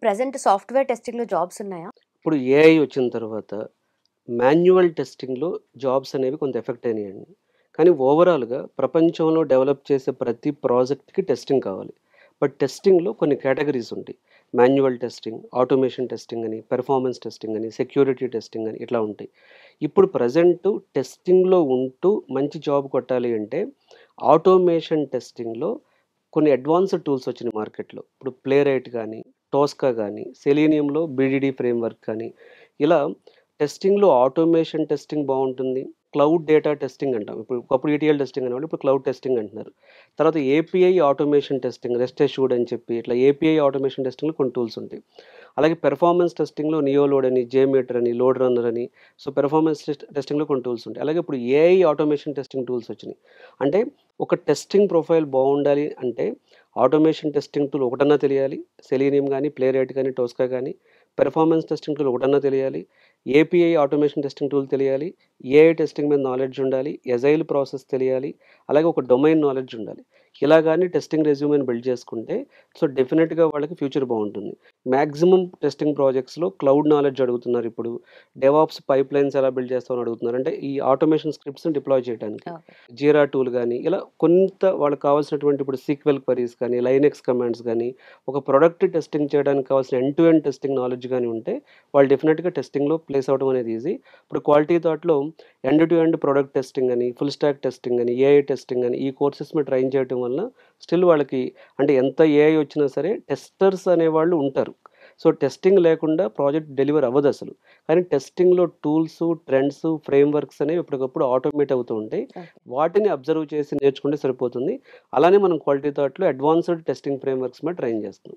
Present software టెస్టింగ్‌లో jobs ఉన్నాయా? ఇప్పుడు AI వచ్చిన తర్వాత మాన్యువల్ టెస్టింగ్‌లో జాబ్స్ అనేవి కొంత ఎఫెక్ట్ అయినాయండి. కానీ ఓవరాల్‌గా ప్రపంచంలో డెవలప్ చేసే ప్రతి ప్రాజెక్ట్‌కి టెస్టింగ్ కావాలి. బట్ టెస్టింగ్‌లో కొన్ని కేటగరీస్ ఉంటాయి. మాన్యువల్ టెస్టింగ్, ఆటోమేషన్ టెస్టింగ్ అని, పెర్ఫార్మన్స్ టెస్టింగ్ అని, సెక్యూరిటీ టెస్టింగ్ అని ఇట్లా ఉంటాయి. ఇప్పుడు ప్రెజెంట్ టెస్టింగ్‌లో ఉంటూ మంచి జాబ్ కొట్టాలి అంటే ఆటోమేషన్ టెస్టింగ్‌లో కొన్ని అడ్వాన్స్‌డ్ టూల్స్ వచ్చినాయి మార్కెట్‌లో. ఇప్పుడు ప్లేరైట్ గానీ, టోస్కా గానీ, సెలీనియంలో బీడీడీ ఫ్రేమ్‌వర్క్ కానీ ఇలా టెస్టింగ్‌లో ఆటోమేషన్ టెస్టింగ్ బావుంటుంది. క్లౌడ్ డేటా టెస్టింగ్ అంటాం. ఇప్పుడు ఒకప్పుడు ఈటీఎల్ టెస్టింగ్ అనేవాళ్ళు. ఇప్పుడు క్లౌడ్ టెస్టింగ్ అంటున్నారు. తర్వాత API automation testing, rest assured అని చెప్పి ఇట్లా ఏపీఐ ఆటోమేషన్ టెస్టింగ్‌లో కొన్ని టూల్స్ ఉంటాయి. అలాగే పెర్ఫార్మన్స్ టెస్టింగ్‌లో నియోలోడ్ అని, జేమీటర్ అని, లోడ్ రన్నర్ అని సో, పెర్ఫార్మన్స్ టెస్టింగ్‌లో కొన్ని టూల్స్ ఉంటాయి. అలాగే ఇప్పుడు ఏఐ ఆటోమేషన్ టెస్టింగ్ టూల్స్ వచ్చినాయి. అంటే ఒక టెస్టింగ్ ప్రొఫైల్ బావుండాలి అంటే ఆటోమేషన్ టెస్టింగ్ టూల్ ఒకటన్నా తెలియాలి. సెలీనియం గానీ, ప్లేరైట్ గానీ, టోస్కా గానీ, పెర్ఫార్మన్స్ టెస్టింగ్ టూల్ ఒకటన్నా తెలియాలి. ఏపీఐ ఆటోమేషన్ టెస్టింగ్ టూల్ తెలియాలి. ఏఐ టెస్టింగ్ మీద నాలెడ్జ్ ఉండాలి. ఎజైల్ ప్రాసెస్ తెలియాలి. అలాగే ఒక డొమైన్ నాలెడ్జ్ ఉండాలి. ఇలా గాని టెస్టింగ్ రెజ్యూమ్‌ని బిల్డ్ చేసుకుంటే సో, డెఫినిట్‌గా వాళ్ళకి ఫ్యూచర్ బావుంటుంది. మాక్సిమం టెస్టింగ్ ప్రాజెక్ట్స్‌లో క్లౌడ్ నాలెడ్జ్ అడుగుతున్నారిప్పుడు. డెవాప్స్ పైప్‌లైన్స్ ఎలా బిల్డ్ చేస్తామని అడుగుతున్నారు. అంటే ఈ ఆటోమేషన్ స్క్రిప్ట్స్‌ని డిప్లాయ్ చేయడానికి. ఓకే. జీరా టూల్ గాని, ఇలా కొంత వాళ్ళకి కావాల్సినటువంటి ఇప్పుడు సీక్వెల్ క్వెరీస్ కానీ, లైనెక్స్ కమాండ్స్ గాని, ఒక ప్రొడక్ట్ టెస్టింగ్ చేయడానికి కావాల్సిన end to end testing knowledge గాని ఉంటే, వాళ్ళు డెఫినిట్‌గా టెస్టింగ్‌లో ప్లేస్ అవ్వడం అనేది ఈజీ. ఇప్పుడు క్వాలిటీ థాట్‌లో end to end product testing అని, ఫుల్ స్టాక్ టెస్టింగ్ అని, ఏఐ టెస్టింగ్ అని ఈ కోర్సెస్ మీద ట్రైన్ చేయడం వలన స్టిల్ వాళ్ళకి అంటే ఎంత ఏఐ వచ్చినా సరే టెస్టర్స్ అనేవాళ్ళు ఉంటారు. సో, టెస్టింగ్ లేకుండా ప్రాజెక్ట్ డెలివర్ అవ్వదసలు. కానీ టెస్టింగ్‌లో టూల్సు, ట్రెండ్సు, ఫ్రేమ్‌వర్క్స్ అనేవి ఎప్పటికప్పుడు ఆటోమేట్ అవుతూ ఉంటాయి. ఓకే. వాటిని అబ్జర్వ్ చేసి నేర్చుకుంటే సరిపోతుంది. అలానే మనం క్వాలిటీ థాట్‌లో అడ్వాన్స్‌డ్ టెస్టింగ్ ఫ్రేమ్‌వర్క్స్ మీద ట్రైన్ చేస్తున్నాం.